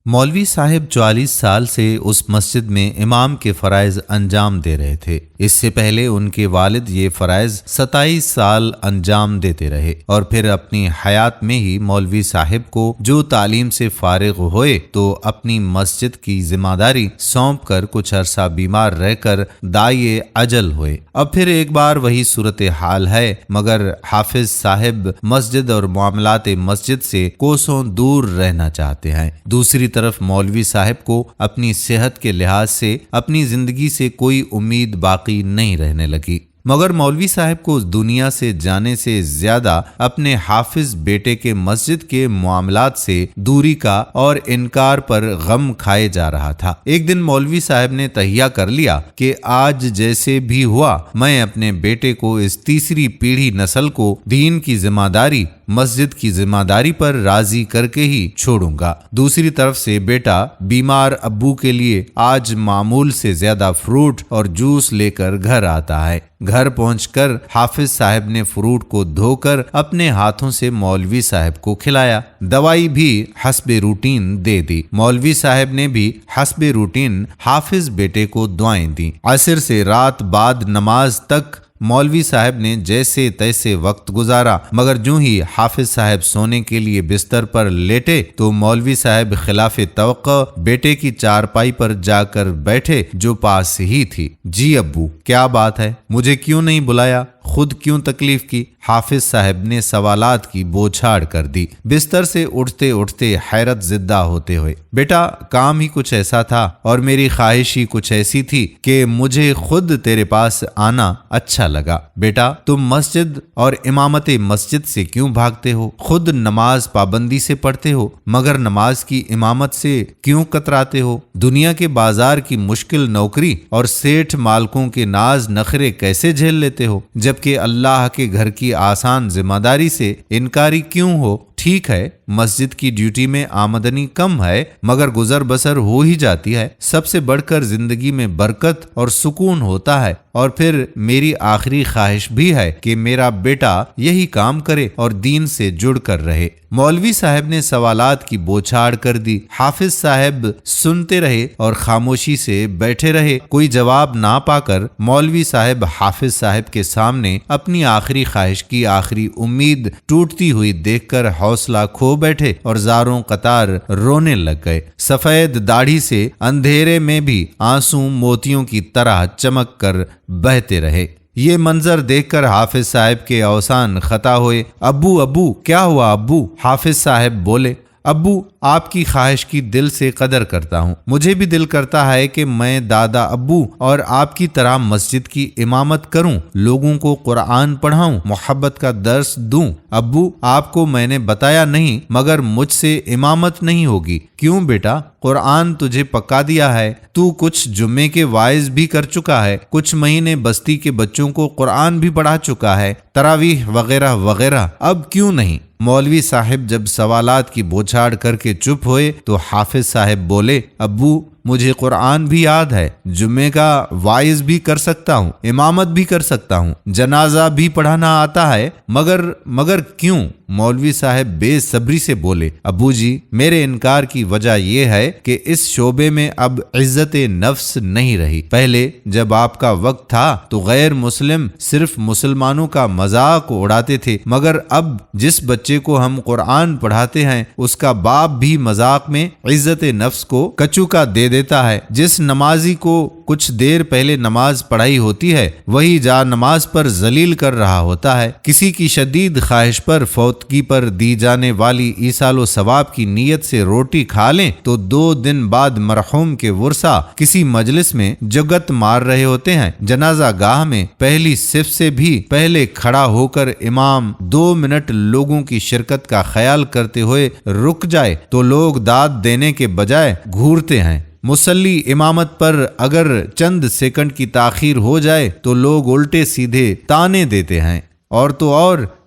مولوی صاحب 44 سال سے اس مسجد میں امام کے فرائض انجام دے رہے تھے۔ اس سے پہلے ان کے والد یہ فرائض 27 سال انجام دیتے رہے اور پھر اپنی حیات میں ہی مولوی صاحب کو جو تعلیم سے فارغ ہوئے تو اپنی مسجد کی ذمہ داری سونپ کر کچھ عرصہ بیمار رہ کر داعی اجل ہوئے۔ اب پھر ایک بار وہی صورتحال ہے، مگر حافظ صاحب مسجد اور معاملات مسجد سے کوسوں دور رہنا چاہتے ہیں۔ دوسری طرف مولوی صاحب کو اپنی صحت کے لحاظ سے اپنی زندگی سے کوئی امید باقی نہیں رہنے لگی، مگر مولوی صاحب کو دنیا سے جانے سے زیادہ اپنے حافظ بیٹے کے مسجد کے معاملات سے دوری کا اور انکار پر غم کھائے جا رہا تھا۔ ایک دن مولوی صاحب نے تہیہ کر لیا کہ آج جیسے بھی ہوا میں اپنے بیٹے کو اس تیسری پیڑھی نسل کو دین کی ذمہ داری، مسجد کی ذمہ داری پر راضی کر کے ہی چھوڑوں گا۔ دوسری طرف سے بیٹا بیمار ابو کے لیے آج معمول سے زیادہ فروٹ اور جوس لے کر گھر آتا ہے۔ گھر پہنچ کر حافظ صاحب نے فروٹ کو دھو کر اپنے ہاتھوں سے مولوی صاحب کو کھلایا، دوائی بھی حسب روٹین دے دی۔ مولوی صاحب نے بھی حسب روٹین حافظ بیٹے کو دعائیں دیں۔ عصر سے رات بعد نماز تک مولوی صاحب نے جیسے تیسے وقت گزارا، مگر جو ہی حافظ صاحب سونے کے لیے بستر پر لیٹے تو مولوی صاحب خلاف توقع بیٹے کی چارپائی پر جا کر بیٹھے جو پاس ہی تھی۔ جی ابو، کیا بات ہے؟ مجھے کیوں نہیں بلایا؟ خود کیوں تکلیف کی؟ حافظ صاحب نے سوالات کی بوچھاڑ کر دی، بستر سے اٹھتے اٹھتے حیرت زدہ ہوتے ہوئے۔ بیٹا، کام ہی کچھ ایسا تھا اور میری خواہش ہی کچھ ایسی تھی کہ مجھے خود تیرے پاس آنا اچھا لگا۔ بیٹا، تم مسجد اور امامت مسجد سے کیوں بھاگتے ہو؟ خود نماز پابندی سے پڑھتے ہو، مگر نماز کی امامت سے کیوں کتراتے ہو؟ دنیا کے بازار کی مشکل نوکری اور سیٹھ مالکوں کے ناز نخرے کیسے جھیل لیتے ہو، جبکہ اللہ کے گھر کی آسان ذمہ داری سے انکاری کیوں ہو؟ ٹھیک ہے، مسجد کی ڈیوٹی میں آمدنی کم ہے، مگر گزر بسر ہو ہی جاتی ہے۔ سب سے بڑھ کر زندگی میں برکت اور سکون ہوتا ہے، اور پھر میری آخری خواہش بھی ہے کہ میرا بیٹا یہی کام کرے اور دین سے جڑ کر رہے۔ مولوی صاحب نے سوالات کی بوچھاڑ کر دی۔ حافظ صاحب سنتے رہے اور خاموشی سے بیٹھے رہے۔ کوئی جواب نہ پا کر مولوی صاحب حافظ صاحب کے سامنے اپنی آخری خواہش کی آخری امید ٹوٹتی ہوئی دیکھ کر حوصلہ کھو بیٹھے اور زاروں قطار رونے لگ گئے۔ سفید داڑھی سے اندھیرے میں بھی آنسو موتیوں کی طرح چمک کر بہتے رہے۔ یہ منظر دیکھ کر حافظ صاحب کے اوسان خطا ہوئے۔ ابو ابو، کیا ہوا ابو؟ حافظ صاحب بولے، ابو، آپ کی خواہش کی دل سے قدر کرتا ہوں۔ مجھے بھی دل کرتا ہے کہ میں دادا ابو اور آپ کی طرح مسجد کی امامت کروں، لوگوں کو قرآن پڑھاؤں، محبت کا درس دوں۔ ابو، آپ کو میں نے بتایا نہیں، مگر مجھ سے امامت نہیں ہوگی۔ کیوں بیٹا؟ قرآن تجھے پکا دیا ہے، تو کچھ جمعے کے وائز بھی کر چکا ہے، کچھ مہینے بستی کے بچوں کو قرآن بھی پڑھا چکا ہے، تراویح وغیرہ وغیرہ، اب کیوں نہیں؟ مولوی صاحب جب سوالات کی بوچھاڑ کر کے چپ ہوئے تو حافظ صاحب بولے، ابو، مجھے قرآن بھی یاد ہے، جمعے کا وائز بھی کر سکتا ہوں، امامت بھی کر سکتا ہوں، جنازہ بھی پڑھانا آتا ہے، مگر کیوں؟ مولوی صاحب بے صبری سے بولے، ابو جی، میرے انکار کی وجہ یہ ہے کہ اس شعبے میں اب عزت نفس نہیں رہی۔ پہلے جب آپ کا وقت تھا تو غیر مسلم صرف مسلمانوں کا مذاق اڑاتے تھے، مگر اب جس بچے کو ہم قرآن پڑھاتے ہیں اس کا باپ بھی مذاق میں عزت نفس کو کچوکا دے دیتا ہے۔ جس نمازی کو کچھ دیر پہلے نماز پڑھائی ہوتی ہے وہی جا نماز پر ذلیل کر رہا ہوتا ہے۔ کسی کی شدید خواہش پر فوتگی پر دی جانے والی ایصال و ثواب کی نیت سے روٹی کھا لیں تو 2 دن بعد مرحوم کے ورثہ کسی مجلس میں جگت مار رہے ہوتے ہیں۔ جنازہ گاہ میں پہلی صف سے بھی پہلے کھڑا ہو کر امام 2 منٹ لوگوں کی شرکت کا خیال کرتے ہوئے رک جائے تو لوگ داد دینے کے بجائے گھورتے ہیں۔ مصلی امامت پر اگر چند سیکنڈ کی تاخیر ہو جائے تو لوگ الٹے سیدھے تانے دیتے ہیں، اور تو اور